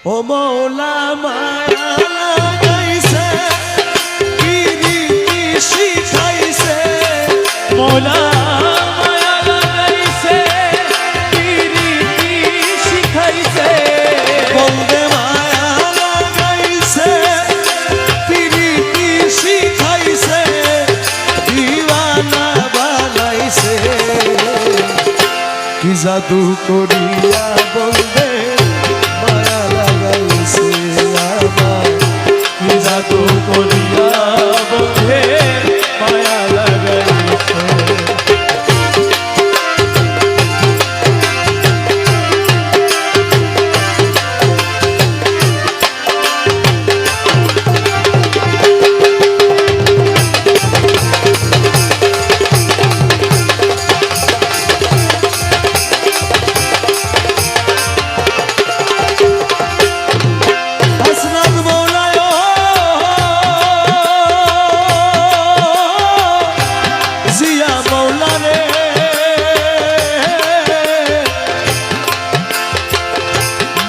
ও মৌলা মায়া লাগাইছে পিরিতি শিখাইছে মৌলা মায়া লাগাইছে পিরিতি শিখাইছে বন্দে মায়া লাগাইছে পিরিতি শিখাইছে দিওয়ানা বানাইছে কি জাদু করিয়া বন্দে মায়া লাগাইছে আমার কি জাদু করিয়া বন্ধে মায়া লাগাইছে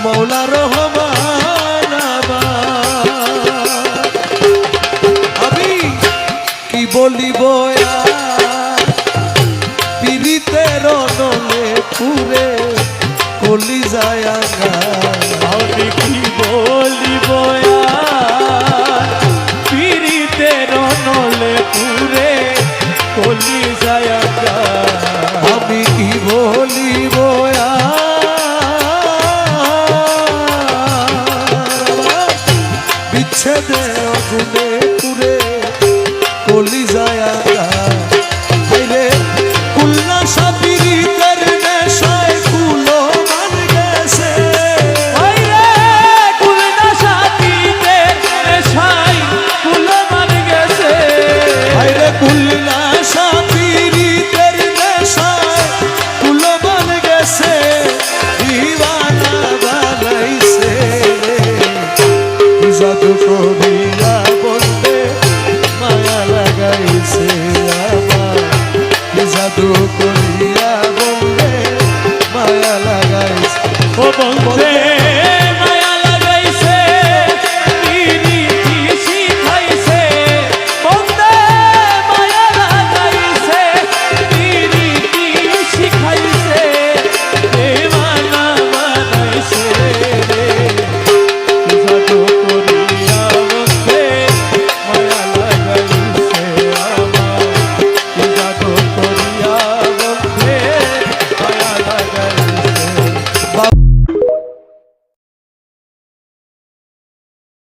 মৌলা রহমান আমি কি বলিব পীড়িতের নলে পুরে কলি যায় আমি কি বলিব পীড়িতের নলে পুরে কলি যায় আমি কি বলিব বিচ্ছেদে অগুনে পুরে কলি যায়